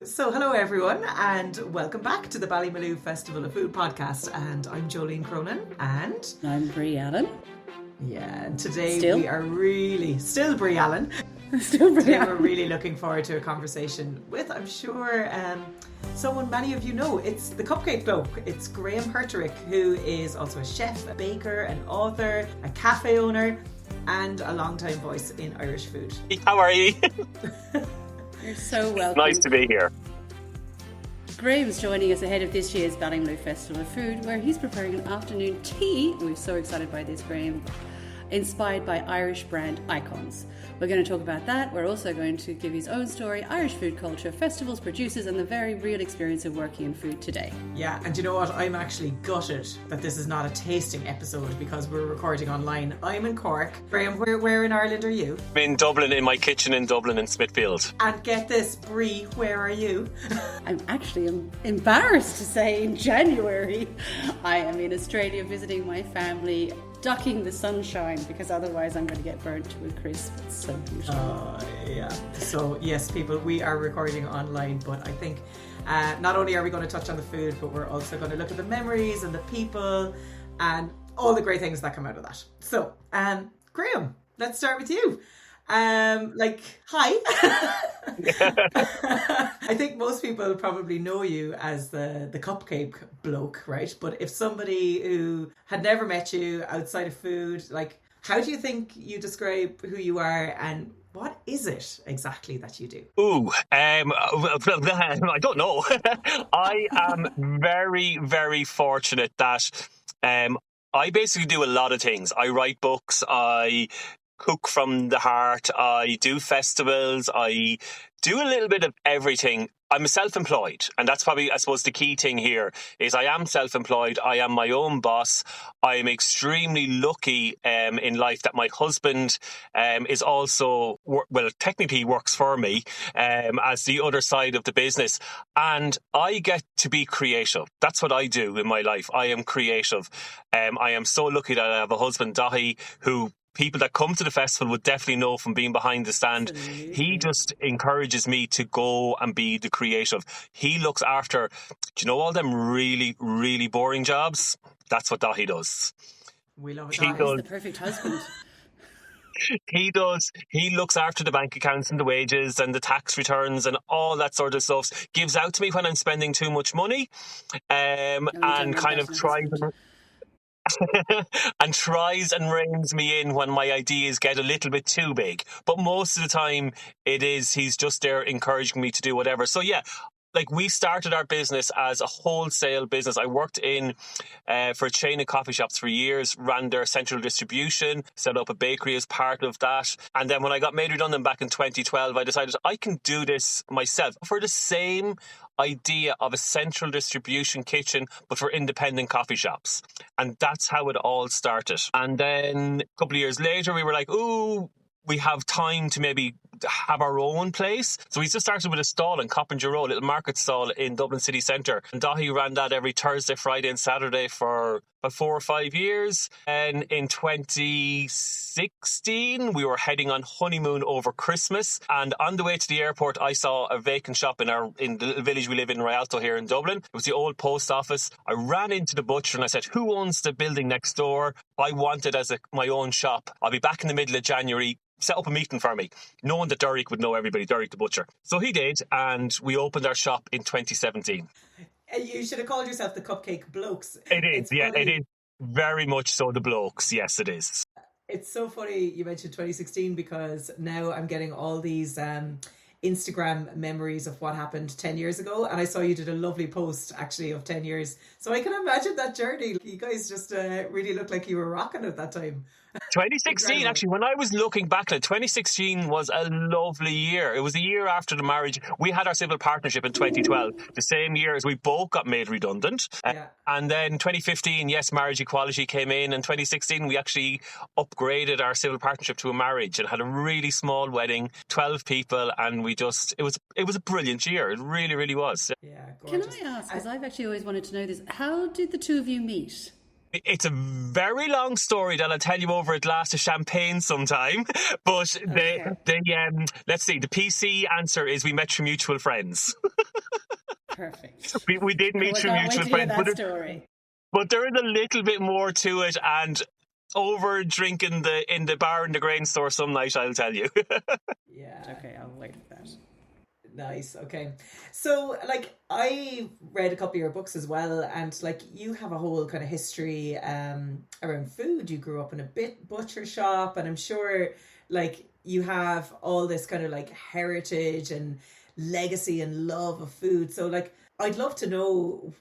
So hello everyone and welcome back to the Ballymaloe Festival of Food podcast, and I'm Joleen Cronin and I'm Bree Allen. Yeah, and today we are still Bree Allen. Today we're really looking forward to a conversation with, I'm sure, someone many of you know. It's the Cupcake Bloke. It's Graham Herterich, who is also a chef, a baker, an author, a cafe owner and a long-time voice in Irish food. How are you? You're so welcome. Nice to be here. Graham's joining us ahead of this year's Ballymaloe Festival of Food, where he's preparing an afternoon tea. We're so excited by this, Graham. Inspired by Irish brand icons. We're going to talk about that. We're also going to give his own story, Irish food culture, festivals, producers, and the very real experience of working in food today. Yeah, and you know what? I'm actually gutted that this is not a tasting episode because we're recording online. I'm in Cork. Graham, where in Ireland are you? I'm in Dublin, in my kitchen in Dublin in Smithfield. And get this, Bree, where are you? I'm actually embarrassed to say in January. I am in Australia visiting my family, ducking the sunshine because otherwise I'm going to get burnt to a crisp. It's so beautiful. Yeah. So yes, people, we are recording online, but I think not only are we going to touch on the food, but we're also going to look at the memories and the people and all the great things that come out of that. So, Graham, let's start with you. Hi. I think most people probably know you as the Cupcake Bloke, right? But if somebody who had never met you outside of food, how do you think you describe who you are, and what is it exactly that you do? I don't know. I am very, very fortunate that I basically do a lot of things. I write books, I cook from the heart, I do festivals, I do a little bit of everything. I'm self-employed, and that's probably, I suppose, the key thing here is I am self-employed. I am my own boss. I am extremely lucky in life that my husband is also, technically works for me as the other side of the business, and I get to be creative. That's what I do in my life. I am creative. I am so lucky that I have a husband, Athy, who people that come to the festival would definitely know from being behind the stand. Absolutely. He just encourages me to go and be the creative. He looks after, do you know, all them really, really boring jobs? That's what Dahi does. We love it. He's the perfect husband. He does. He looks after the bank accounts and the wages and the tax returns and all that sort of stuff. Gives out to me when I'm spending too much money, and kind of tries and tries and reins me in when my ideas get a little bit too big. But most of the time he's just there encouraging me to do whatever. So yeah, we started our business as a wholesale business. I worked for a chain of coffee shops for years, ran their central distribution, set up a bakery as part of that. And then when I got made redundant back in 2012, I decided I can do this myself for the same idea of a central distribution kitchen, but for independent coffee shops. And that's how it all started. And then a couple of years later, we were like, we have time to maybe have our own place. So we just started with a stall in Coppinger Road, a little market stall in Dublin city centre. And Dahi ran that every Thursday, Friday and Saturday for about 4 or 5 years. And in 2016, we were heading on honeymoon over Christmas. And on the way to the airport, I saw a vacant shop in the little village we live in, Rialto, here in Dublin. It was the old post office. I ran into the butcher and I said, who owns the building next door? I want it as my own shop. I'll be back in the middle of January. Set up a meeting for me, knowing that Derek would know everybody, Derek the butcher. So he did, and we opened our shop in 2017. You should have called yourself the Cupcake Blokes. It is, yeah, it is very much so the blokes. Yes, it is. It's so funny you mentioned 2016 because now I'm getting all these Instagram memories of what happened 10 years ago, and I saw you did a lovely post actually of 10 years. So I can imagine that journey. You guys just really looked like you were rocking at that time. 2016, actually, when I was looking back at it, 2016 was a lovely year. It was a year after the marriage. We had our civil partnership in 2012, the same year as we both got made redundant. And then 2015, yes, marriage equality came in. And 2016, we actually upgraded our civil partnership to a marriage and had a really small wedding, 12 people. And it was a brilliant year. It really, really was. Yeah, gorgeous. Can I ask, because I've actually always wanted to know this, how did the two of you meet? It's a very long story that I'll tell you over a glass of champagne sometime. But let's see, the PC answer is we met through mutual friends. Perfect. We did meet I through can't wait mutual to hear friends. that story. But there is a little bit more to it, and over drinking in the bar in the grain store some night, I'll tell you. Yeah. Okay, I'll wait for that. Nice. Okay. So, like, I read a couple of your books as well, and like, you have a whole kind of history around food. You grew up in a butcher shop, and I'm sure, like, you have all this kind of like heritage and legacy and love of food. So, like, I'd love to know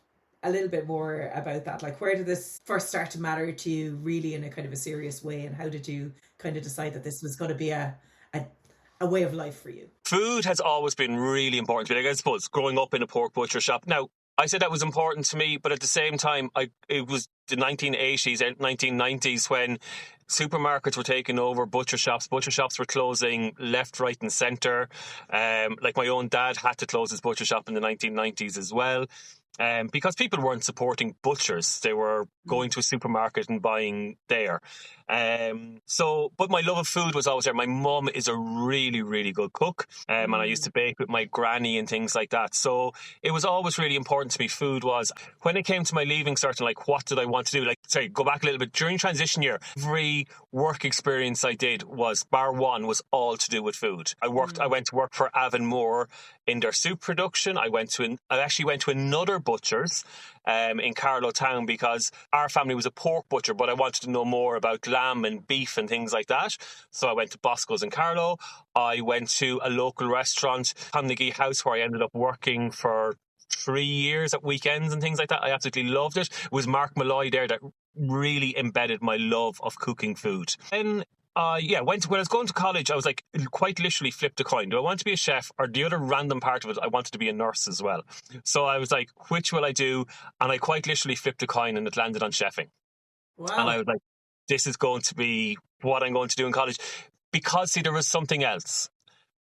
a little bit more about that. Like, where did this first start to matter to you, really, in a kind of a serious way, and how did you kind of decide that this was going to be a way of life for you? Food has always been really important to me. Like, I suppose growing up in a pork butcher shop. Now, I said that was important to me, but at the same time, it was the 1980s and 1990s when supermarkets were taking over butcher shops. Butcher shops were closing left, right, and centre. Like, my own dad had to close his butcher shop in the 1990s as well. Because people weren't supporting butchers. They were going to a supermarket and buying there. But my love of food was always there. My mum is a really, really good cook. And I used to bake with my granny and things like that. So it was always really important to me. Food was, when it came to my leaving cert, like, what did I want to do? Like, sorry, go back a little bit. During transition year, every work experience I did bar one was all to do with food. I went to work for Avonmore in their soup production. I actually went to another butcher's in Carlow Town because our family was a pork butcher, but I wanted to know more about lamb and beef and things like that. So I went to Bosco's in Carlow. I went to a local restaurant, Clonakilty House, where I ended up working for 3 years at weekends and things like that. I absolutely loved it. It was Mark Malloy there that really embedded my love of cooking food. Then when I was going to college, I was like, quite literally flipped a coin. Do I want to be a chef? Or the other random part of it, I wanted to be a nurse as well. So I was like, which will I do? And I quite literally flipped a coin and it landed on chefing. Wow. And I was like, this is going to be what I'm going to do in college. Because, see, there was something else.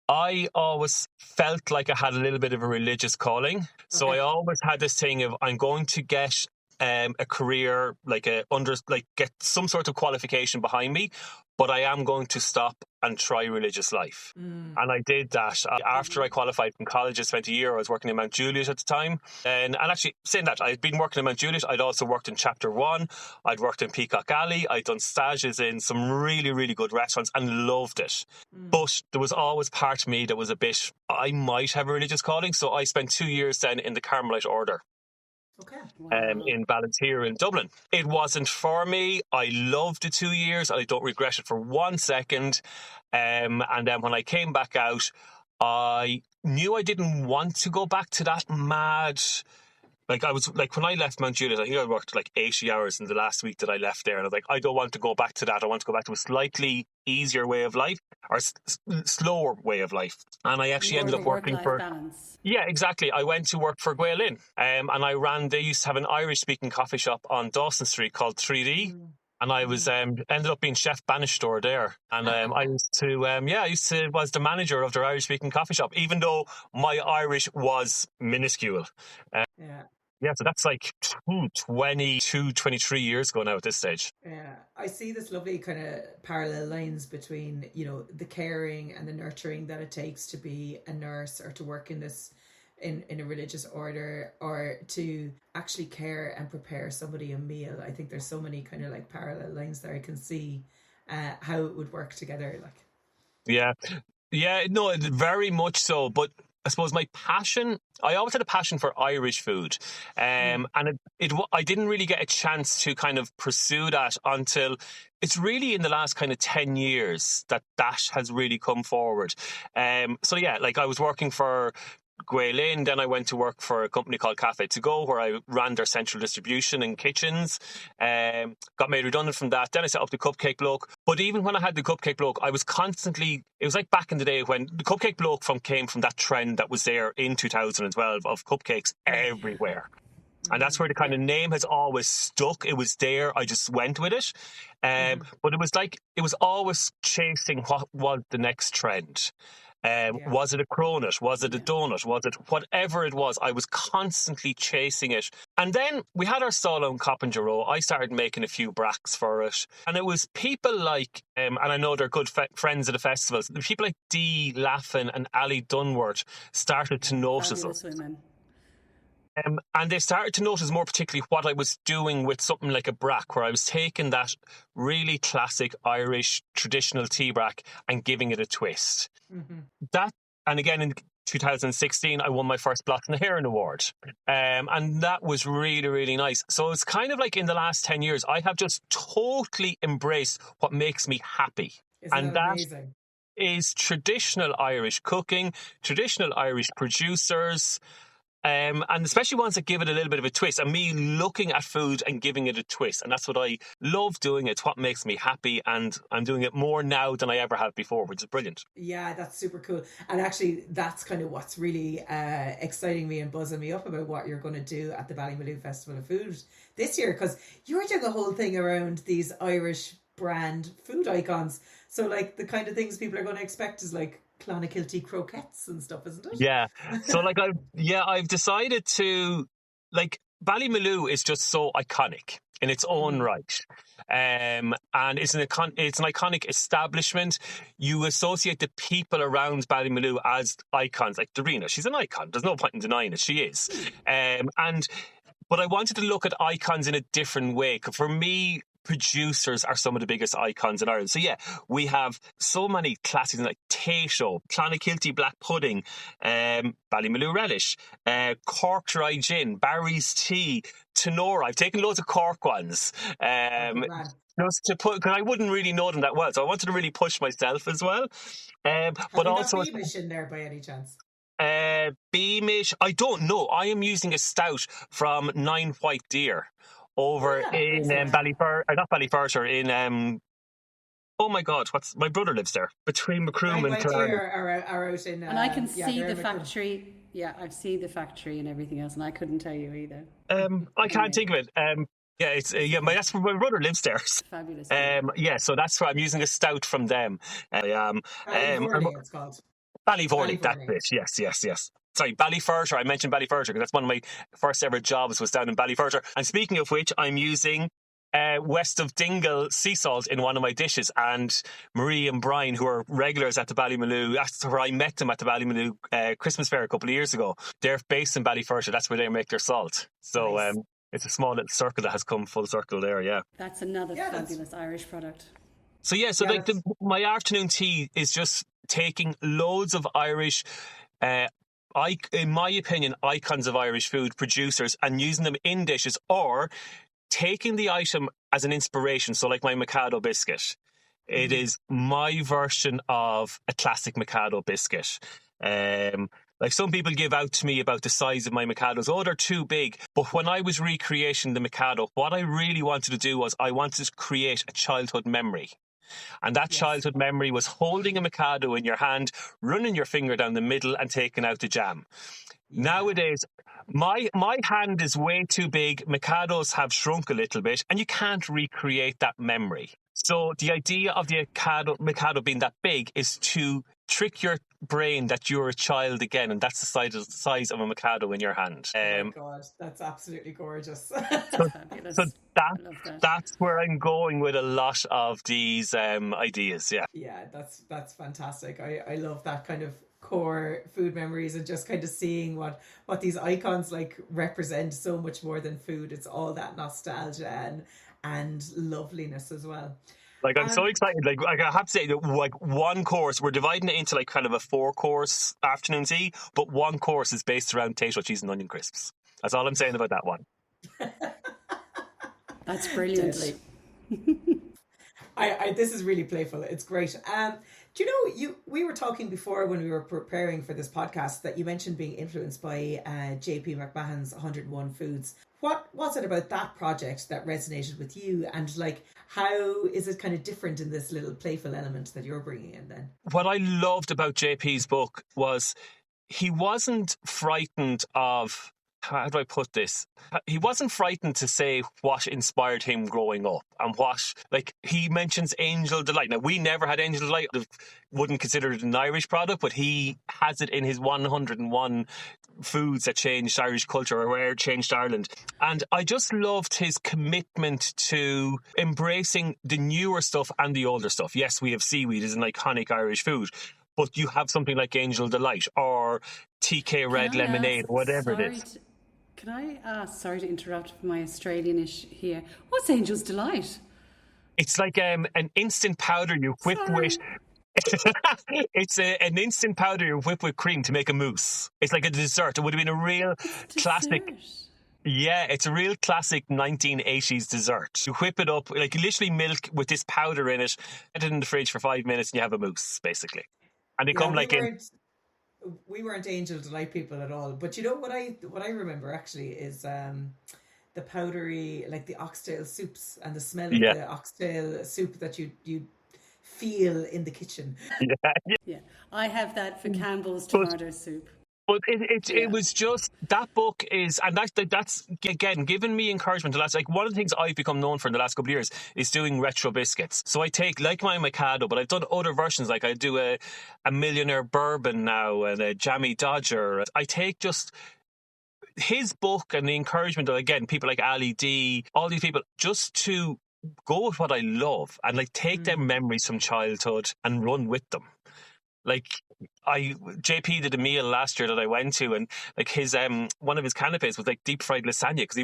I always felt like I had a little bit of a religious calling. So I always had this thing of, I'm going to get a career, get some sort of qualification behind me, but I am going to stop and try religious life. And I did that. After I qualified from college, I spent a year. I was working in Mount Juliet at the time. And actually, saying that, I'd been working in Mount Juliet. I'd also worked in Chapter 1. I'd worked in Peacock Alley. I'd done stages in some really, really good restaurants and loved it. But there was always part of me that was a bit, I might have a religious calling. So I spent 2 years then in the Carmelite Order. Okay. In Ballantyre in Dublin. It wasn't for me. I loved the 2 years. I don't regret it for 1 second. And then when I came back out, I knew I didn't want to go back to that mad. Like, I was like, when I left Mount Juliet, I think I worked like 80 hours in the last week that I left there. And I was like, I don't want to go back to that. I want to go back to a slightly easier way of life, or slower way of life. And I actually ended up working for balance. Yeah, exactly. I went to work for Joleen, and they used to have an Irish-speaking coffee shop on Dawson Street called 3D. And I was ended up being chef Bannister there, and I was the manager of their Irish-speaking coffee shop, even though my Irish was minuscule. Yeah, so that's like 23 years ago now at this stage. Yeah, I see this lovely kind of parallel lines between, you know, the caring and the nurturing that it takes to be a nurse or to work in this in a religious order, or to actually care and prepare somebody a meal. I think there's so many kind of like parallel lines there. I can see how it would work together. Like, yeah, no, very much so. But I suppose my passion, I always had a passion for Irish food. And I didn't really get a chance to kind of pursue that until it's really in the last kind of 10 years that has really come forward. So yeah, like I was working for Joleen, then I went to work for a company called Café To Go, where I ran their central distribution and kitchens. Got made redundant from that. Then I set up the Cupcake Bloke. But even when I had the Cupcake Bloke, I was constantly, it was like back in the day when the Cupcake Bloke came from that trend that was there in 2012 of cupcakes everywhere. And that's where the kind of name has always stuck. It was there. I just went with it. But it was always chasing what was the next trend. Was it a cronut? Was it a donut? Was it whatever it was? I was constantly chasing it. And then we had our stall on Coppin-Jarrow. I started making a few bracks for it. And it was people like, and I know they're good friends of the festivals, people like Dee Laffin and Ali Dunward started to notice us. Women. And they started to notice more particularly what I was doing with something like a brack, where I was taking that really classic Irish traditional tea brack and giving it a twist. And again, in 2016, I won my first Blot in the Heron Award. And that was really, really nice. So it's kind of like in the last 10 years, I have just totally embraced what makes me happy. Isn't that amazing? Is traditional Irish cooking, traditional Irish producers, and especially ones that give it a little bit of a twist, and me looking at food and giving it a twist. And that's what I love doing. It's what makes me happy, and I'm doing it more now than I ever have before, which is brilliant. Yeah, that's super cool. And actually, that's kind of what's really exciting me and buzzing me up about what you're going to do at the Ballymaloe Festival of Food this year, because you're doing a whole thing around these Irish brand food icons. So like the kind of things people are going to expect is like Clonakilty croquettes and stuff, isn't it? Yeah. So like I've decided to, like, Ballymaloe is just so iconic in its own right. And it's an iconic establishment. You associate the people around Ballymaloe as icons, like Darina. She's an icon. There's no point in denying it. She is. But I wanted to look at icons in a different way. For me, producers are some of the biggest icons in Ireland. So yeah, we have so many classics like Tayto, Clonakilty Black Pudding, Ballymaloe Relish, Cork Dry Gin, Barry's Tea, Tenora. I've taken loads of Cork ones. Just to put, because I wouldn't really know them that well. So I wanted to really push myself as well. But also Beamish in there by any chance? Beamish, I don't know. I am using a stout from Nine White Deer over in Ballyfer, not Ballyferter, in oh my God, my brother lives there between Macroom and Cronin. Are out in, and I can see the factory. Yeah, I've seen the factory and everything else, and I couldn't tell you either. I can't think of it. Yeah, it's that's where my brother lives there. Fabulous. Yeah, so that's where I'm using a stout from them. Ballyvorley, it's called. Ballyvorley, that's it. Yes. Sorry, Ballyferter. I mentioned Ballyferter because that's one of my first ever jobs was down in Ballyferter. And speaking of which, I'm using West of Dingle sea salt in one of my dishes. And Marie and Brian, who are regulars at the Ballymaloe, that's where I met them at the Ballymaloe Christmas fair a couple of years ago. They're based in Ballyferter. That's where they make their salt. So nice. It's a small little circle that has come full circle there, yeah. That's another fabulous Irish product. So my afternoon tea is just taking loads of Irish, in my opinion, icons of Irish food producers and using them in dishes, or taking the item as an inspiration. So like my Mikado biscuit. It is my version of a classic Mikado biscuit. Like some people give out to me about the size of my Mikados. Oh, they're too big. But when I was recreating the Mikado, what I really wanted to do was I wanted to create a childhood memory. And that childhood memory was holding a Mikado in your hand, running your finger down the middle and taking out the jam. Nowadays, my hand is way too big. Mikados have shrunk a little bit and you can't recreate that memory. So the idea of the Mikado being that big is to trick your brain that you're a child again, and that's the size of a Mikado in your hand. Oh my God, that's absolutely gorgeous. So that's where I'm going with a lot of these ideas. Yeah, that's fantastic. I love that kind of core food memories and just kind of seeing what these icons like represent so much more than food. It's all that nostalgia and loveliness as well. Like, I'm so excited. Like, I have to say, like, one course, we're dividing it into, like, kind of a 4-course afternoon tea, but one course is based around Tayto cheese and onion crisps. That's all I'm saying about that one. That's brilliant. This is really playful. It's great. Do you know, we were talking before when we were preparing for this podcast that you mentioned being influenced by JP McMahon's 101 Foods. What was it about that project that resonated with you? And like, how is it kind of different in this little playful element that you're bringing in then? What I loved about JP's book was he wasn't frightened of how do I put this? He wasn't frightened to say what inspired him growing up and what, like, he mentions Angel Delight. Now, we never had Angel Delight. Wouldn't consider it an Irish product, but he has it in his 101 foods that changed Irish culture or where it changed Ireland. And I just loved his commitment to embracing the newer stuff and the older stuff. Yes, we have seaweed as an iconic Irish food, but you have something like Angel Delight or TK Red Lemonade, whatever it is. Can I ask, sorry to interrupt my Australianish here, what's Angel's Delight? It's like an instant powder you whip with. It's an instant powder you whip with cream to make a mousse. It's like a dessert. It would have been a real classic. Yeah, it's a real classic 1980s dessert. You whip it up, like literally milk with this powder in it, put it in the fridge for 5 minutes and you have a mousse, basically. And they come like in. We weren't Angel Delight people at all, but you know what I remember actually is the powdery, like the oxtail soups and the smell of the oxtail soup that you feel in the kitchen. Yeah, I have that for Campbell's tomato soup. But it was just, that book is, and that's again given me encouragement. Like one of the things I've become known for in the last couple of years is doing retro biscuits. So I take, like my Mikado, but I've done other versions. Like I do a Millionaire Bourbon now and a Jammy Dodger. I take just his book and the encouragement of, again, people like Ali D, all these people, just to go with what I love and like take their memories from childhood and run with them. Like JP did a meal last year that I went to, and like his one of his canapes was like deep fried lasagna because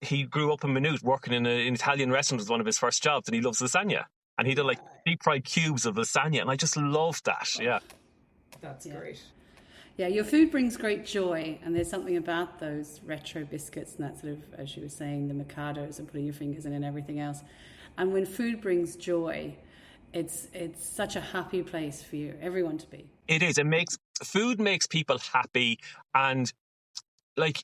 he grew up in Maynooth working in an Italian restaurant was one of his first jobs, and he loves lasagna, and he did like deep fried cubes of lasagna, and I just loved that. Yeah, that's great. Yeah, your food brings great joy, and there's something about those retro biscuits and that sort of, as you were saying, the Mikados and putting your fingers in and everything else. And when food brings joy, it's such a happy place for everyone to be. It is. Food makes people happy, and like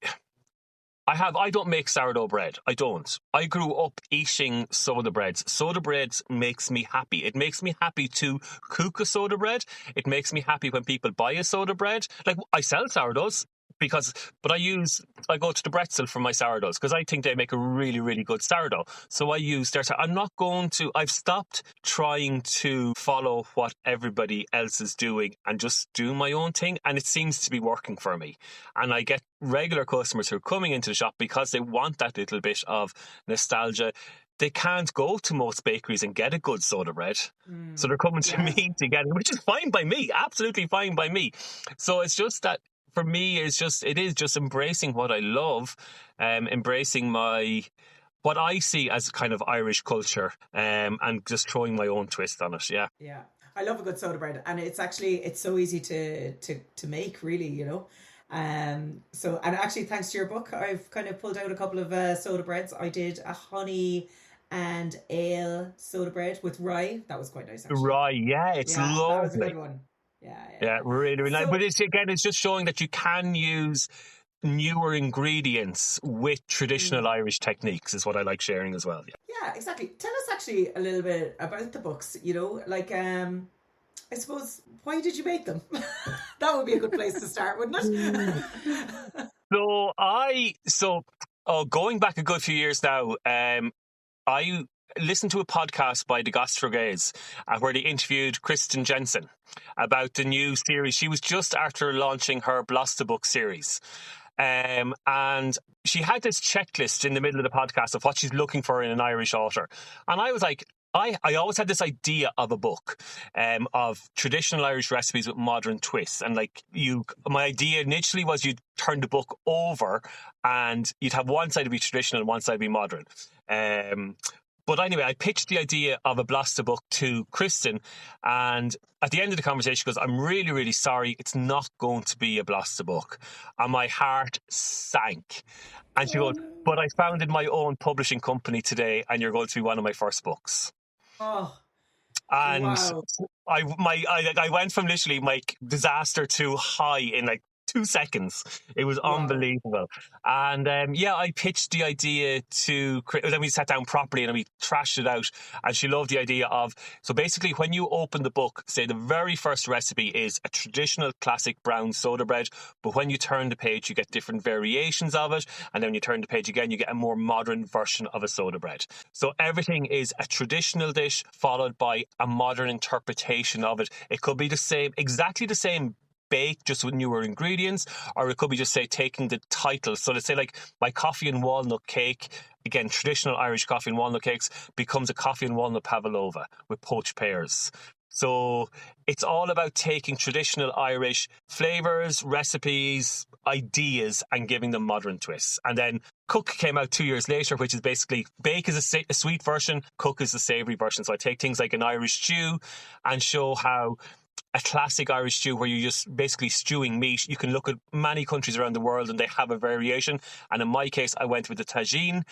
I don't make sourdough bread. I don't. I grew up eating soda breads. Soda bread makes me happy. It makes me happy to cook a soda bread. It makes me happy when people buy a soda bread. Like I sell sourdoughs. But I go to the Bretzel for my sourdoughs because I think they make a really, really good sourdough. So I use their, I've stopped trying to follow what everybody else is doing and just do my own thing. And it seems to be working for me. And I get regular customers who are coming into the shop because they want that little bit of nostalgia. They can't go to most bakeries and get a good soda bread. So they're coming to me to get it, which is fine by me, absolutely fine by me. So it's just that, for me, it is just embracing what I love, embracing what I see as kind of Irish culture, and just throwing my own twist on it. Yeah. Yeah. I love a good soda bread, and it's so easy to make, really, you know. And actually, thanks to your book, I've kind of pulled out a couple of soda breads. I did a honey and ale soda bread with rye. That was quite nice, actually. Rye, yeah, it's lovely. That was a good one. Yeah, really, really nice. But it's just showing that you can use newer ingredients with traditional Irish techniques is what I like sharing as well. Yeah, exactly. Tell us actually a little bit about the books, you know, like I suppose, why did you make them? That would be a good place to start, wouldn't it? Going back a good few years now, I listened to a podcast by the Gastrogays where they interviewed Kristen Jensen about the new series. She was just after launching her Blosta book series. And she had this checklist in the middle of the podcast of what she's looking for in an Irish author. And I was like, I always had this idea of a book of traditional Irish recipes with modern twists. And my idea initially was you'd turn the book over and you'd have one side would be traditional and one side would be modern. But anyway, I pitched the idea of a Blosta book to Kristen, and at the end of the conversation, she goes, I'm really, really sorry, it's not going to be a Blosta book. And my heart sank. And she goes, but I founded my own publishing company today, and you're going to be one of my first books. Oh, and wow. I went from literally disaster to high in 2 seconds. It was Wow. unbelievable. And I pitched the idea to, then we sat down properly and we trashed it out. And she loved the idea of, so basically when you open the book, say the very first recipe is a traditional classic brown soda bread. But when you turn the page, you get different variations of it. And then when you turn the page again, you get a more modern version of a soda bread. So everything is a traditional dish followed by a modern interpretation of it. It could be the same, exactly the same bake, just with newer ingredients, or it could be just, say, taking the title. So let's say like my coffee and walnut cake, again, traditional Irish coffee and walnut cakes, becomes a coffee and walnut pavlova with poached pears. So it's all about taking traditional Irish flavours, recipes, ideas, and giving them modern twists. And then Cook came out 2 years later, which is basically bake is a sweet version, cook is the savoury version. So I take things like an Irish stew and show how a classic Irish stew where you're just basically stewing meat. You can look at many countries around the world and they have a variation. And in my case, I went with the tagine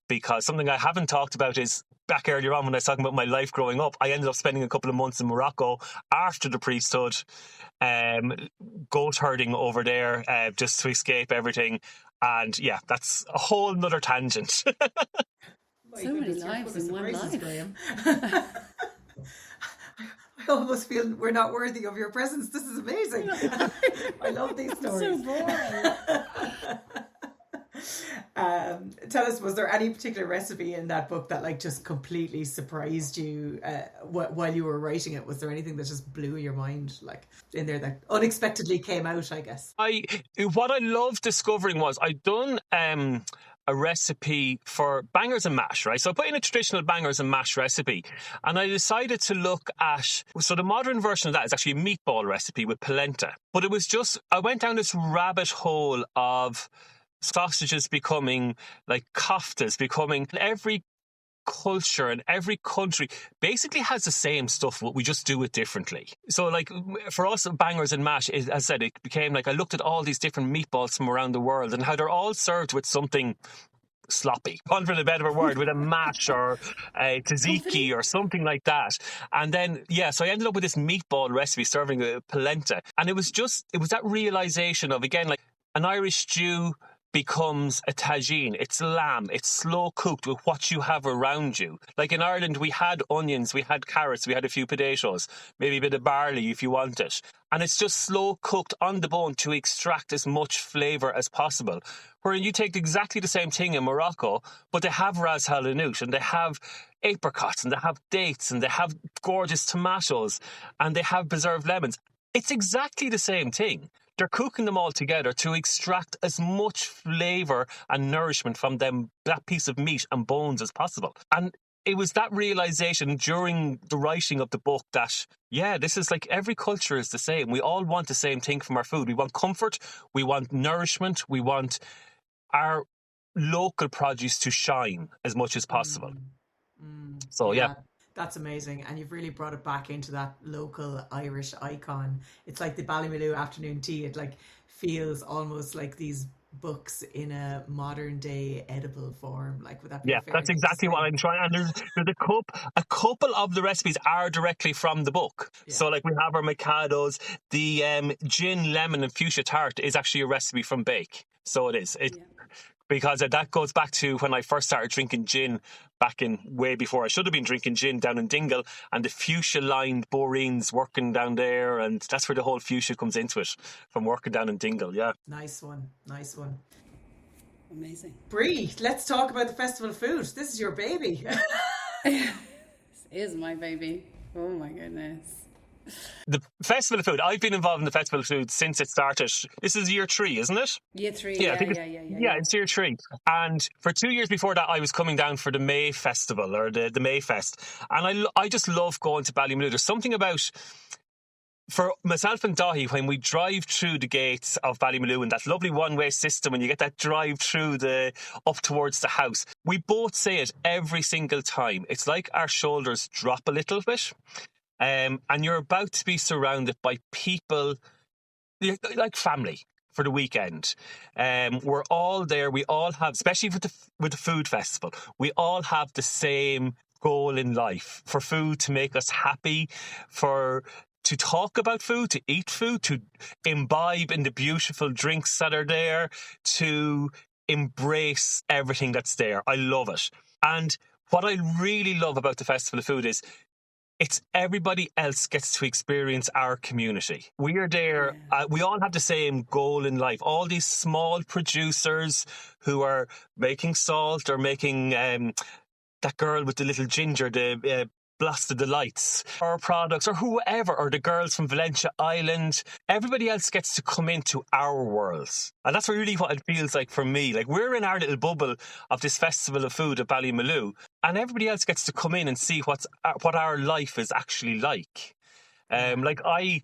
because something I haven't talked about is back earlier on when I was talking about my life growing up, I ended up spending a couple of months in Morocco after the priesthood, goat herding over there just to escape everything. And yeah, that's a whole nother tangent. So many lives in one life. Graham. I almost feel we're not worthy of your presence. This is amazing. I love these stories. So boring. Tell us, was there any particular recipe in that book that like just completely surprised you while you were writing it? Was there anything that just blew your mind like in there that unexpectedly came out, I guess? What I loved discovering was I'd done a recipe for bangers and mash, right? So I put in a traditional bangers and mash recipe and I decided to look at, so the modern version of that is actually a meatball recipe with polenta. But it was just, I went down this rabbit hole of sausages becoming like koftas, becoming every culture and every country basically has the same stuff, but we just do it differently. So like for us, bangers and mash, as I said, it became like I looked at all these different meatballs from around the world and how they're all served with something sloppy, for the better word, with a mash or a tzatziki or something like that. And then, so I ended up with this meatball recipe serving a polenta. And it was that realization of, again, like an Irish stew becomes a tagine. It's lamb. It's slow cooked with what you have around you. Like in Ireland, we had onions, we had carrots, we had a few potatoes, maybe a bit of barley if you want it. And it's just slow cooked on the bone to extract as much flavour as possible. Where you take exactly the same thing in Morocco, but they have ras hanout and they have apricots and they have dates and they have gorgeous tomatoes and they have preserved lemons. It's exactly the same thing. They're cooking them all together to extract as much flavour and nourishment from that piece of meat and bones as possible. And it was that realisation during the writing of the book that, this is like every culture is the same. We all want the same thing from our food. We want comfort, we want nourishment, we want our local produce to shine as much as possible. So, yeah. That's amazing. And you've really brought it back into that local Irish icon. It's like the Ballymaloe afternoon tea. It like feels almost like these books in a modern day edible form. Like, would that be fair that's exactly what I'm trying. And there's a couple of the recipes are directly from the book. Yeah. So like we have our Mikados, the gin, lemon and fuchsia tart is actually a recipe from Bake. So it is. Because that goes back to when I first started drinking gin back in way before I should have been drinking gin down in Dingle, and the fuchsia-lined boreens working down there, and that's where the whole fuchsia comes into it, from working down in Dingle, yeah. Nice one. Amazing. Bree, let's talk about the Festival of Food. This is your baby. This is my baby. Oh my goodness. The Festival of Food, I've been involved in the Festival of Food since it started. This is year 3, isn't it? Year 3, yeah. Yeah, it's year 3. And for 2 years before that, I was coming down for the May Festival, or the May Fest. And I just love going to Ballymaloe. There's something about, for myself and Dahi, when we drive through the gates of Ballymaloe and that lovely one-way system, and you get that drive through up towards the house, we both say it every single time. It's like our shoulders drop a little bit. And you're about to be surrounded by people like family for the weekend. We're all there. We all have, especially with the food festival, we all have the same goal in life: for food to make us happy, for to talk about food, to eat food, to imbibe in the beautiful drinks that are there, to embrace everything that's there. I love it. And what I really love about the Festival of Food is it's everybody else gets to experience our community. We are there. We all have the same goal in life. All these small producers who are making salt or making that girl with the little ginger, the Blast of the Lights, or products, or whoever, or the girls from Valencia Island. Everybody else gets to come into our worlds. And that's really what it feels like for me. Like, we're in our little bubble of this Festival of Food at Ballymaloe, and everybody else gets to come in and see what our life is actually like. Like, I'm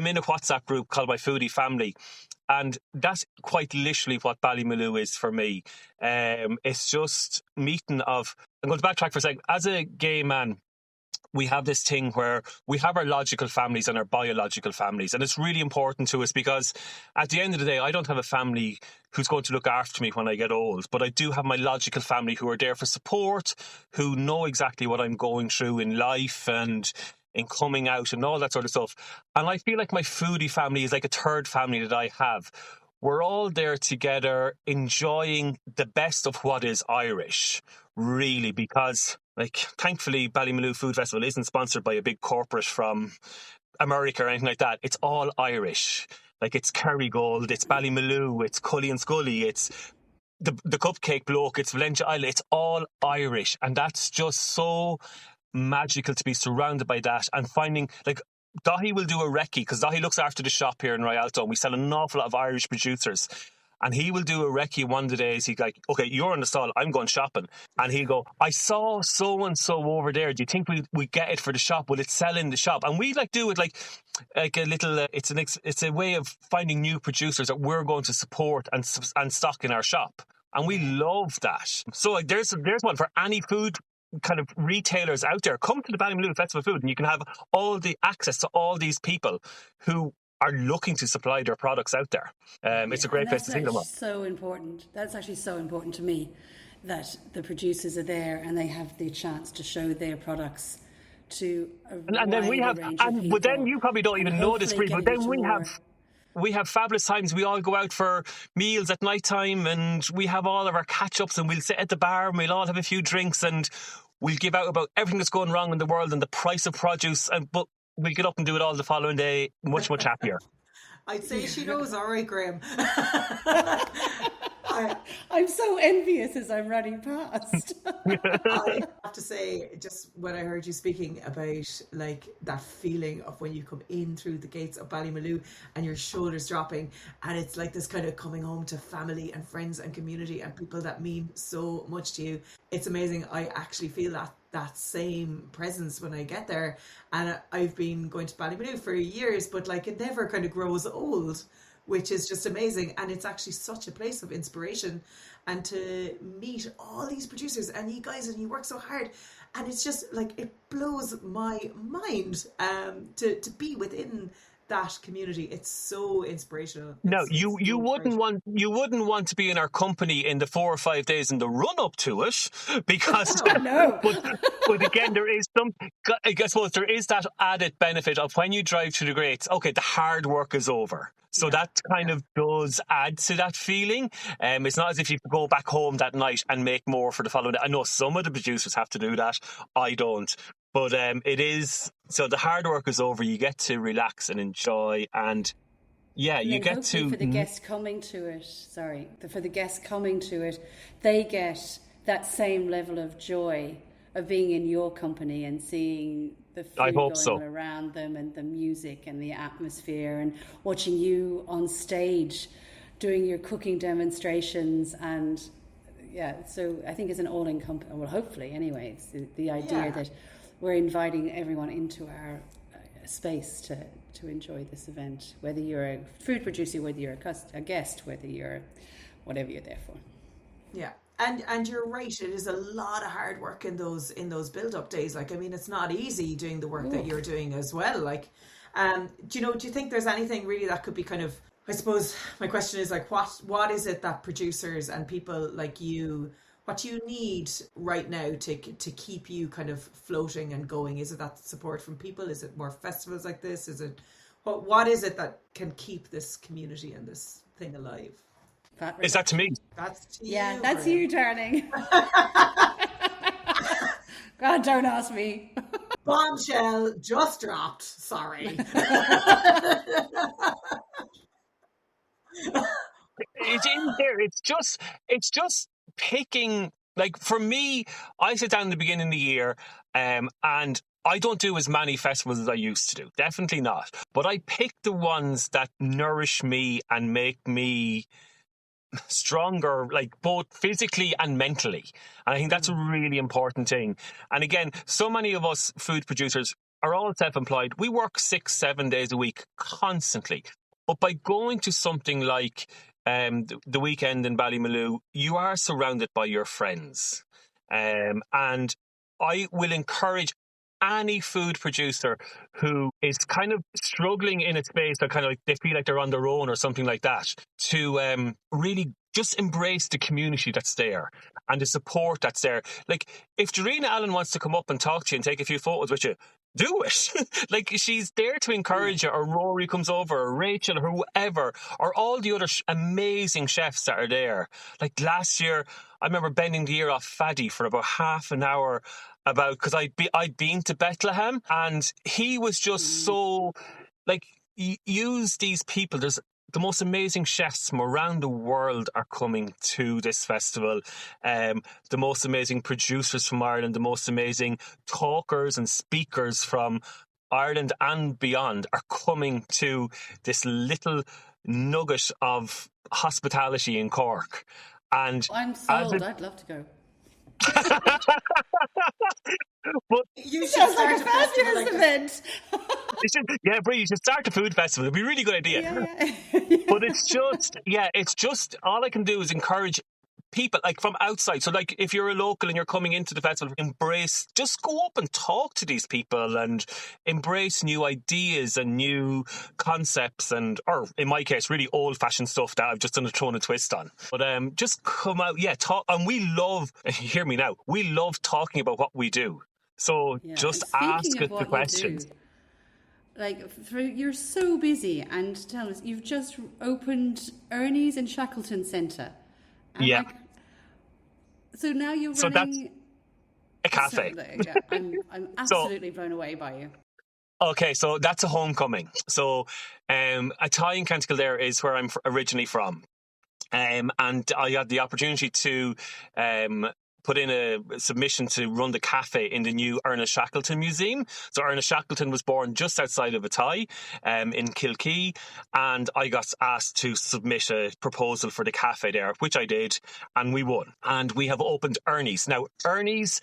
in a WhatsApp group called My Foodie Family, and that's quite literally what Ballymaloe is for me. It's just meeting of... I'm going to backtrack for a second. As a gay man, we have this thing where we have our logical families and our biological families. And it's really important to us because at the end of the day, I don't have a family who's going to look after me when I get old. But I do have my logical family who are there for support, who know exactly what I'm going through in life and in coming out and all that sort of stuff. And I feel like my foodie family is like a third family that I have. We're all there together enjoying the best of what is Irish, really, because, like, thankfully, Ballymaloe Food Festival isn't sponsored by a big corporate from America or anything like that. It's all Irish. Like, it's Kerrygold, it's Ballymaloe, it's Cully and Scully, it's the Cupcake Bloke, it's Valencia Island. It's all Irish. And that's just so magical to be surrounded by that and finding, like, Dahi will do a recce because Dahi looks after the shop here in Rialto and we sell an awful lot of Irish producers, and he will do a recce one of the days. He's like, okay, you're in the stall, I'm going shopping, and he'll go, I saw so and so over there, do you think we get it for the shop, will it sell in the shop? And we do it like a little it's a way of finding new producers that we're going to support and stock in our shop, and we love that. So, like, there's one for any food kind of retailers out there. Come to the Ballymaloe Festival of Food and you can have all the access to all these people who are looking to supply their products out there. It's a great place to see them. So important. That's actually so important to me, that the producers are there and they have the chance to show their products to and then we have, and but then you probably don't even know this, Bree, but then we have fabulous times. We all go out for meals at night time and we have all of our catch-ups and we'll sit at the bar and we'll all have a few drinks and we'll give out about everything that's going wrong in the world and the price of produce, but we'll get up and do it all the following day much, much happier. I'd say she knows all right, Graham. I'm so envious as I'm running past. I have to say, just when I heard you speaking about, like, that feeling of when you come in through the gates of Ballymaloe and your shoulders dropping, and it's like this kind of coming home to family and friends and community and people that mean so much to you. It's amazing. I actually feel that same presence when I get there, and I've been going to Ballymaloe for years, but like, it never kind of grows old, which is just amazing. And it's actually such a place of inspiration, and to meet all these producers and you guys, and you work so hard, and it's just like, it blows my mind to be within that community. It's so inspirational. No, you wouldn't want to be in our company in the 4 or 5 days in the run up to it, because no. but again, there is I suppose there is that added benefit of when you drive through the gates. Okay, the hard work is over, so that kind of does add to that feeling. It's not as if you have to go back home that night and make more for the following day. I know some of the producers have to do that. I don't. But it is, so the hard work is over. You get to relax and enjoy, and you get to... For the guests coming to it, they get that same level of joy of being in your company and seeing the food going on around them, and the music and the atmosphere, and watching you on stage doing your cooking demonstrations. And so I think it's an all-encompassing, well, hopefully anyway, it's the idea that we're inviting everyone into our space to enjoy this event, whether you're a food producer, whether you're a guest, whether you're whatever you're there for. Yeah. And you're right, it is a lot of hard work in those build-up days. Like, I mean, it's not easy doing the work that you're doing as well. Like, do you think there's anything really that could be kind of, I suppose my question is, like, what is it that producers and people like you what you need right now to keep you kind of floating and going? Is it that support from people? Is it more festivals like this? Is it what is it that can keep this community and this thing alive? Is that to me? That's to Yeah, you, that's Graham. you, darling. God, don't ask me. Bombshell just dropped. Sorry. It's in there. It's just picking. Like for me, I sit down in the beginning of the year, and I don't do as many festivals as I used to do. Definitely not. But I pick the ones that nourish me and make me stronger, like both physically and mentally. And I think that's a really important thing. And again, so many of us food producers are all self-employed. We work 6-7 days a week constantly. But by going to something like the weekend in Ballymaloe, you are surrounded by your friends. And I will encourage any food producer who is kind of struggling in a space that kind of like they feel like they're on their own or something like that to really just embrace the community that's there and the support that's there. Like if Joleen Allen wants to come up and talk to you and take a few photos with you, do it. Like she's there to encourage you, or Rory comes over, or Rachel, or whoever, or all the other amazing chefs that are there. Like last year, I remember bending the ear off Faddy for about half an hour because I'd been to Bethlehem, and he was just so like use these people. There's the most amazing chefs from around the world are coming to this festival. The most amazing producers from Ireland, the most amazing talkers and speakers from Ireland and beyond are coming to this little nugget of hospitality in Cork. And I'm sold. I'd love to go. But You Sounds like start a festival fabulous like event. Bree, you should start a food festival. It'd be a really good idea. Yeah. But it's just all I can do is encourage people like from outside. So like if you're a local and you're coming into the festival, just go up and talk to these people and embrace new ideas and new concepts or in my case, really old fashioned stuff that I've just thrown a twist on. But just come out, talk. And we love, hear me now, we love talking about what we do. So just ask us the questions. You're so busy, and tell us, you've just opened Ernie's in Shackleton Centre. Yeah. So now you're so running a cafe. I'm absolutely blown away by you. Okay, so that's a homecoming. So Athy in County Kildare is where I'm originally from. And I had the opportunity to put in a submission to run the cafe in the new Ernest Shackleton Museum. So Ernest Shackleton was born just outside of Athy in Kilkee, and I got asked to submit a proposal for the cafe there, which I did, and we won. And we have opened Ernie's. Now, Ernie's,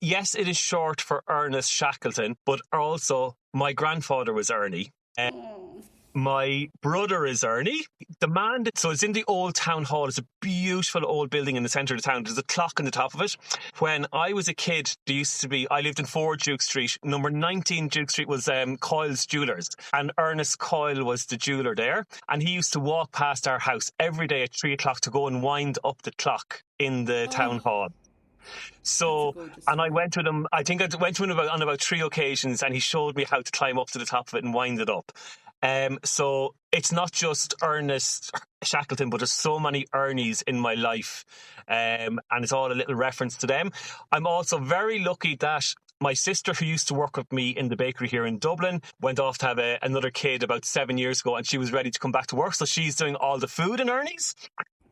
yes, it is short for Ernest Shackleton, but also my grandfather was Ernie. My brother is Ernie. So it's in the old town hall. It's a beautiful old building in the centre of the town. There's a clock on the top of it. When I was a kid, I lived in 4 Duke Street. Number 19 Duke Street was Coyle's Jewellers. And Ernest Coyle was the jeweller there. And he used to walk past our house every day at 3 o'clock to go and wind up the clock in the town hall. So, and I went with him, I think I went with him on about 3 occasions, and he showed me how to climb up to the top of it and wind it up. So it's not just Ernest Shackleton, but there's so many Ernies in my life, and it's all a little reference to them. I'm also very lucky that my sister, who used to work with me in the bakery here in Dublin, went off to have another kid about 7 years ago, and she was ready to come back to work, so she's doing all the food in Ernie's.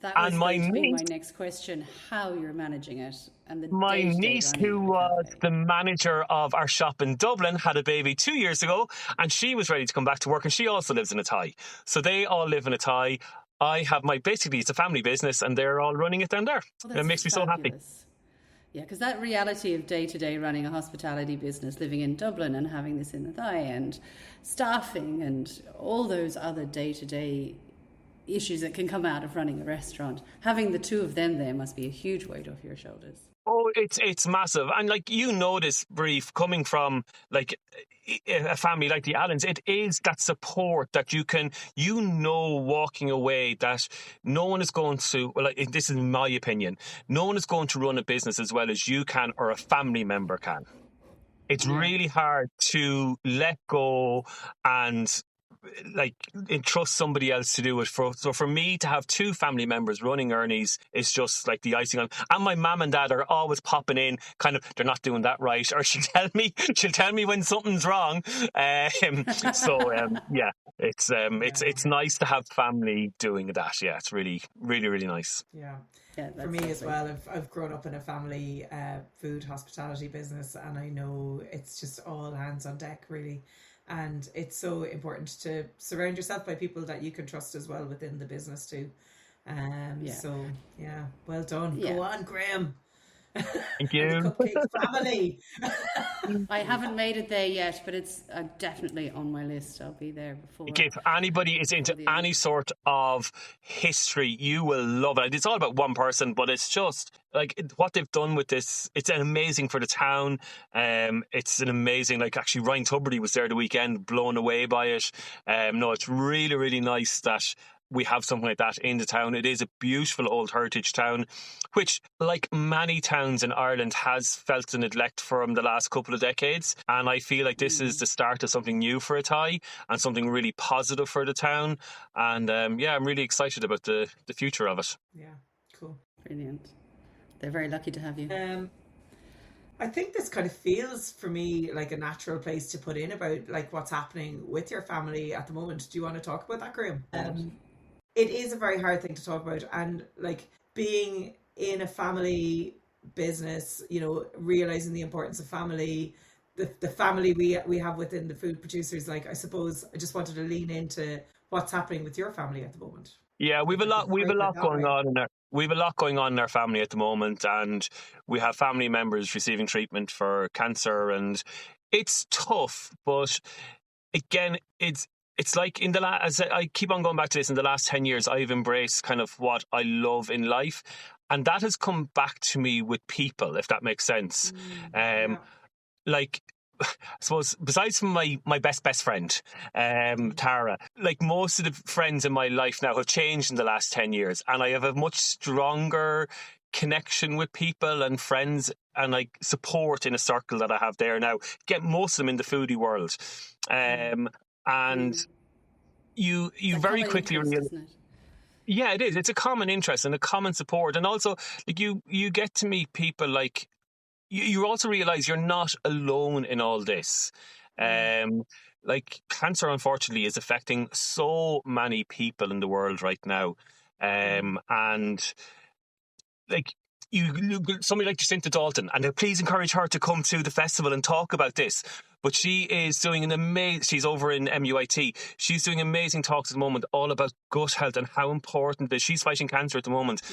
That was going to be my next question, how you're managing it. And my niece, who was the manager of our shop in Dublin, had a baby 2 years ago, and she was ready to come back to work, and she also lives in Athy. So they all live in Athy. I have basically it's a family business, and they're all running it down there. It makes me so happy. Yeah, because that reality of day-to-day running a hospitality business, living in Dublin and having this in Athy, and staffing and all those other day-to-day issues that can come out of running a restaurant. Having the two of them there must be a huge weight off your shoulders. Oh, it's massive, and like this, Bree, coming from like a family like the Allens, it is that support that walking away, that no one is going to, well, like, this is my opinion, no one is going to run a business as well as you can or a family member can. It's really hard to let go and like entrust somebody else to do it. So for me to have two family members running Ernie's is just like the icing on. And my mum and dad are always popping in, kind of, they're not doing that right, or she'll tell me when something's wrong. It's nice to have family doing that. Yeah, it's really, really, really nice. Yeah. For me as well, I've grown up in a family food hospitality business, and I know it's just all hands on deck, really. And it's so important to surround yourself by people that you can trust as well within the business too. So yeah, well done. Go on, Graham. Thank you. The Cupcake family. I haven't made it there yet, but it's definitely on my list. I'll be there before. Okay, if anybody is into any sort of history, you will love it. It's all about one person, but it's just like what they've done with this. It's amazing for the town. It's an amazing, like, actually Ryan Tubridy was there the weekend, blown away by it. No, it's really, really nice that we have something like that in the town. It is a beautiful old heritage town, which, like many towns in Ireland, has felt the neglect from the last couple of decades. And I feel like this is the start of something new for Athy and something really positive for the town. And I'm really excited about the future of it. Yeah, cool. Brilliant. They're very lucky to have you. I think this kind of feels for me like a natural place to put in about like what's happening with your family at the moment. Do you want to talk about that, Graham? It is a very hard thing to talk about, and like being in a family business, you know, realizing the importance of family, the family we have within the food producers. Like, I suppose I just wanted to lean into what's happening with your family at the moment. Yeah, we've a lot going on in there. We've a lot going on in our family at the moment, and we have family members receiving treatment for cancer, and it's tough. But again, it's like as I keep on going back to this, in the last 10 years, I've embraced kind of what I love in life. And that has come back to me with people, if that makes sense. Like, I suppose, besides from my best friend, Tara, like most of the friends in my life now have changed in the last 10 years. And I have a much stronger connection with people and friends and like support in a circle that I have there now. Get most of them in the foodie world. And you very quickly realize, yeah, it is. It's a common interest and a common support, and also like you get to meet people. Like you also realize you're not alone in all this. Like cancer, unfortunately, is affecting so many people in the world right now, and like. Somebody like Jacinta Dalton, and please encourage her to come to the festival and talk about this. But she is doing she's over in MUIT. She's doing amazing talks at the moment all about gut health and how important it is. She's fighting cancer at the moment.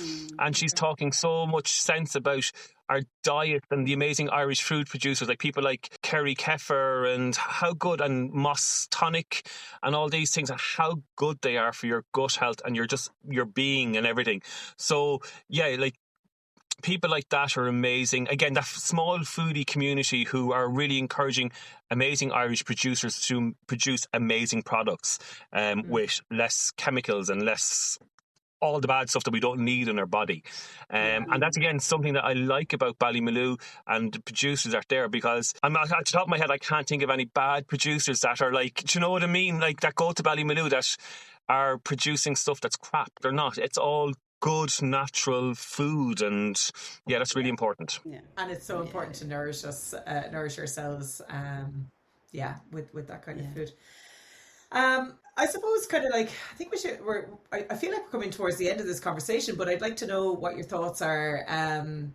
And she's talking so much sense about our diet and the amazing Irish food producers, like people like Kerry Keffer and how good, and Moss Tonic and all these things, and how good they are for your gut health and your being and everything. So yeah, like people like that are amazing. Again, that small foodie community who are really encouraging amazing Irish producers to produce amazing products with less chemicals and less all the bad stuff that we don't need in our body. And that's, again, something that I like about Ballymaloe and the producers out there, because at the top of my head, I can't think of any bad producers that are like, do you know what I mean? Like that go to Ballymaloe that are producing stuff that's crap. They're not. It's all good natural food, and yeah, that's really important. And it's so important to nourish ourselves with that kind of food. I suppose kind of like, I think I feel like we're coming towards the end of this conversation, but I'd like to know what your thoughts are kind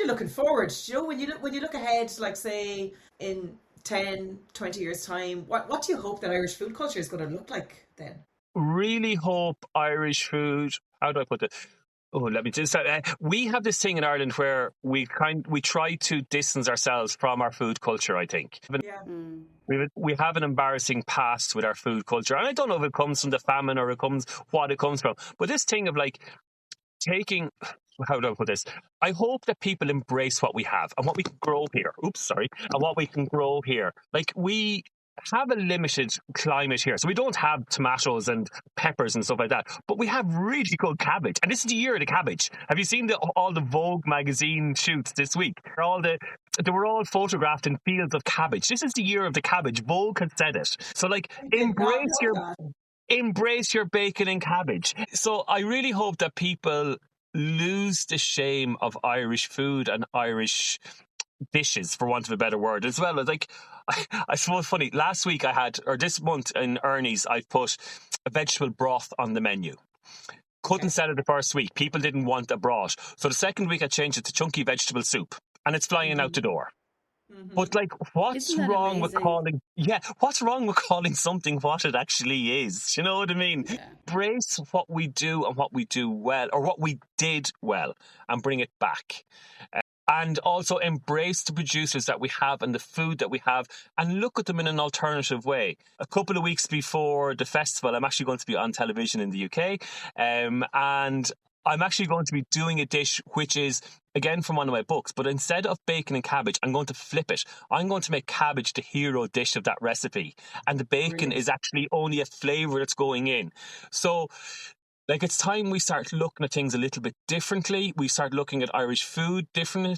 of looking forward. You know, when you look ahead, like say in 10, 20 years time, what do you hope that Irish food culture is going to look like then? Really hope Irish food, how do I put it? Oh, let me just say, we have this thing in Ireland where we try to distance ourselves from our food culture, I think. We have an embarrassing past with our food culture. And I don't know if it comes from the famine or what it comes from. But this thing of like, taking, how do I put this? I hope that people embrace what we have and what we can grow here. And what we can grow here. Like, we have a limited climate here, so we don't have tomatoes and peppers and stuff like that, but we have really good cabbage, and this is the year of the cabbage. Have you seen all the Vogue magazine shoots this week? They were all photographed in fields of cabbage. This is the year of the cabbage. Vogue has said it. So, like, embrace your bacon and cabbage. So I really hope that people lose the shame of Irish food and Irish dishes, for want of a better word, as well. Like, I suppose funny, last week this month in Ernie's, I've put a vegetable broth on the menu. Couldn't sell it the first week. People didn't want a broth. So the second week I changed it to chunky vegetable soup, and it's flying out the door. But like, what's wrong with calling something what it actually is? You know what I mean? Yeah. Embrace what we do and what we do well, or what we did well, and bring it back. And also embrace the producers that we have and the food that we have, and look at them in an alternative way. A couple of weeks before the festival, I'm actually going to be on television in the UK, and I'm actually going to be doing a dish which is, again, from one of my books, but instead of bacon and cabbage, I'm going to flip it. I'm going to make cabbage the hero dish of that recipe, and the bacon is actually only a flavour that's going in. So, like, it's time we start looking at things a little bit differently. We start looking at Irish food differently,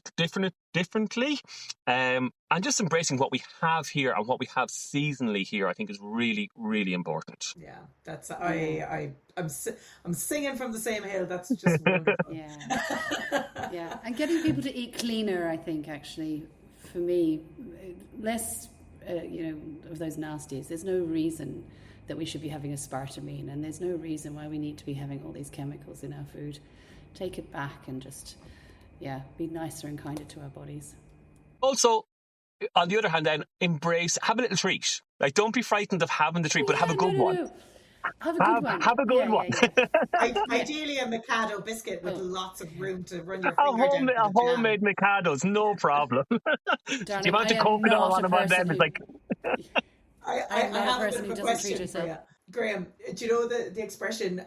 and just embracing what we have here and what we have seasonally here, I think, is really, really important. Yeah, that's I'm singing from the same hill. That's just wonderful. Yeah, and getting people to eat cleaner, I think, actually, for me, less, of those nasties. There's no reason that we should be having aspartame, and there's no reason why we need to be having all these chemicals in our food. Take it back and just, be nicer and kinder to our bodies. Also, on the other hand, then, have a little treat. Like, don't be frightened of having the treat, but have a good one. Have a good one. Have a good one. Ideally, a Mikado biscuit with lots of room to run your finger down. A homemade Mikados, no problem. Darling, you want to coconut on them? It's like... I have a bit of a question for you. Graham, do you know the expression,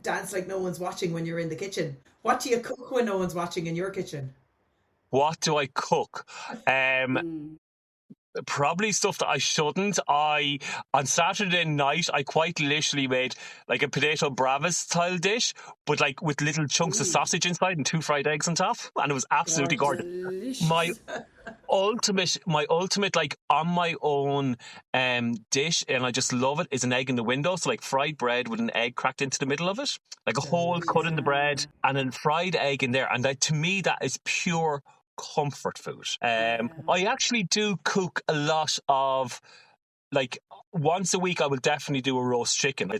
dance like no one's watching when you're in the kitchen? What do you cook when no one's watching in your kitchen? What do I cook? Probably stuff that I shouldn't. On Saturday night, I quite literally made like a potato bravas style dish, but like with little chunks of sausage inside and 2 fried eggs on top, and it was absolutely gorgeous. My ultimate like on my own dish, and I just love it, is an egg in the window. So like fried bread with an egg cracked into the middle of it, like a hole cut in the bread and a fried egg in there, and to me that is pure comfort food. I actually do cook a lot of, like, once a week I will definitely do a roast chicken.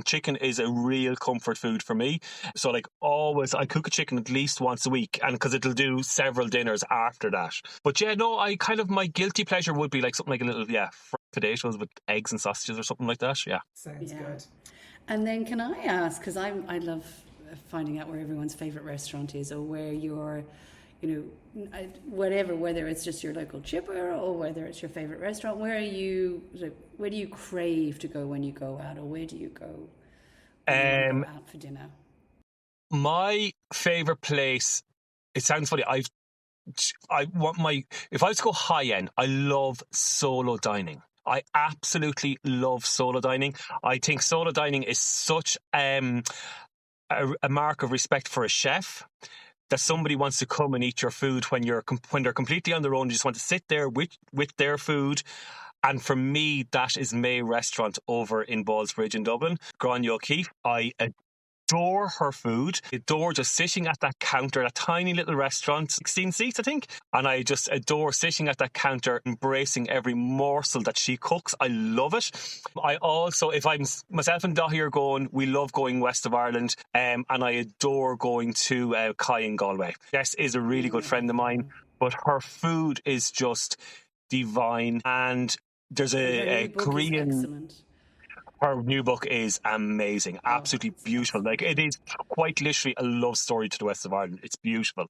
Chicken is a real comfort food for me. So like always I cook a chicken at least once a week, and because it'll do several dinners after that. But I kind of, my guilty pleasure would be like something like a little fried potatoes with eggs and sausages or something like that. Sounds good. And then can I ask, because I love finding out where everyone's favourite restaurant is, or where your whether it's just your local chipper or whether it's your favorite restaurant, where do you crave to go when you go out, or where do you go when you go out for dinner? My favorite place, it sounds funny, if I was to go high end, I love solo dining. I absolutely love solo dining. I think solo dining is such a mark of respect for a chef, that somebody wants to come and eat your food when they're completely on their own. You just want to sit there with their food. And for me, that is May Restaurant over in Ballsbridge in Dublin. Graham Herterich. I adore her food. I adore just sitting at that counter, that tiny little restaurant, 16 seats, I think. And I just adore sitting at that counter, embracing every morsel that she cooks. I love it. I also, if I'm myself and Dahi are going, we love going west of Ireland, and I adore going to Kai in Galway. Jess is a really good friend of mine, but her food is just divine. And there's a Korean... Her new book is amazing, absolutely beautiful. Like, it is quite literally a love story to the west of Ireland. It's beautiful.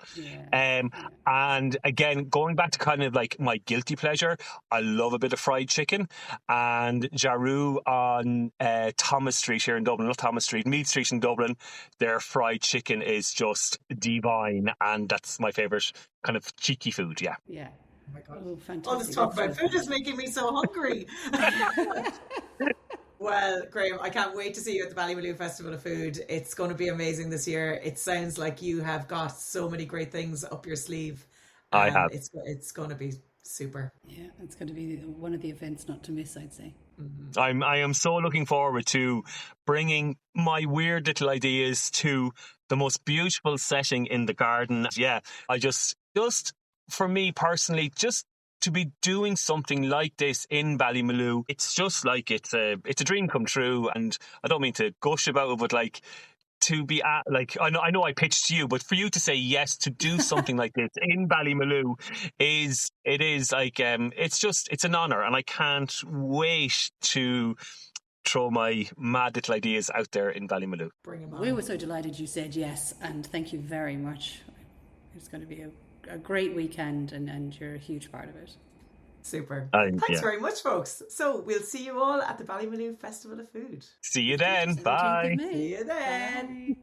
And again, going back to kind of like my guilty pleasure, I love a bit of fried chicken. And Jaru on Thomas Street here in Dublin, not Thomas Street, Meath Street in Dublin, their fried chicken is just divine, and that's my favourite kind of cheeky food. Yeah. Yeah. Oh my God. Oh, fantastic. All this talk about food is making me so hungry. Well, Graham, I can't wait to see you at the Ballymaloe Festival of Food. It's going to be amazing this year. It sounds like you have got so many great things up your sleeve. I have. It's going to be super. Yeah, it's going to be one of the events not to miss, I'd say. I am so looking forward to bringing my weird little ideas to the most beautiful setting in the garden. Yeah, I just for me personally, just to be doing something like this in Ballymaloe, it's just like it's a dream come true. And I don't mean to gush about it, but like, to be at, like, I know I pitched to you, but for you to say yes to do something like this in Ballymaloe is like, it's an honour, and I can't wait to throw my mad little ideas out there in Ballymaloe. Bring them on. We were so delighted you said yes, and thank you very much. It's going to be a great weekend, and you're a huge part of it. Super. Thanks very much, folks. So we'll see you all at the Ballymaloe Festival of Food. See you then. Bye. See you then. Bye.